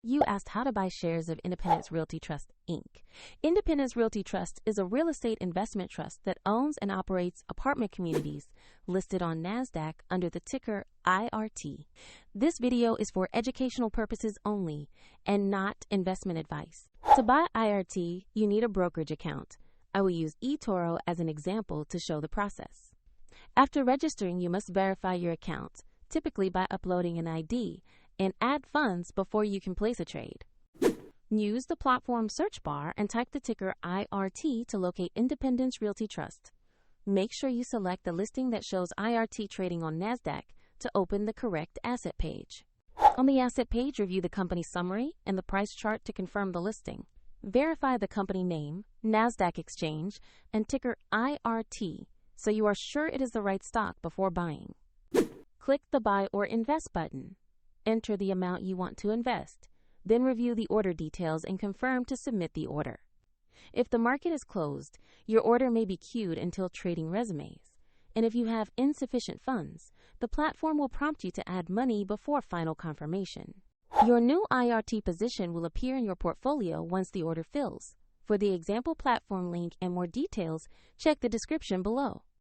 You asked how to buy shares of Independence Realty Trust Inc. Independence Realty Trust is a real estate investment trust that owns and operates apartment communities listed on NASDAQ under the ticker IRT. This video is for educational purposes only and not investment advice. To buy IRT, you need a brokerage account. I will use eToro as an example to show the process. After registering, you must verify your account, typically by uploading an ID, and add funds before you can place a trade. Use the platform search bar and type the ticker IRT to locate Independence Realty Trust. Make sure you select the listing that shows IRT trading on NASDAQ to open the correct asset page. On the asset page, review the company summary and the price chart to confirm the listing. Verify the company name, NASDAQ exchange, and ticker IRT so you are sure it is the right stock before buying. Click the Buy or Invest button. Enter the amount you want to invest, then review the order details and confirm to submit the order. If the market is closed, your order may be queued until trading resumes, and if you have insufficient funds, the platform will prompt you to add money before final confirmation. Your new IRT position will appear in your portfolio once the order fills. For the example platform link and more details, check the description below.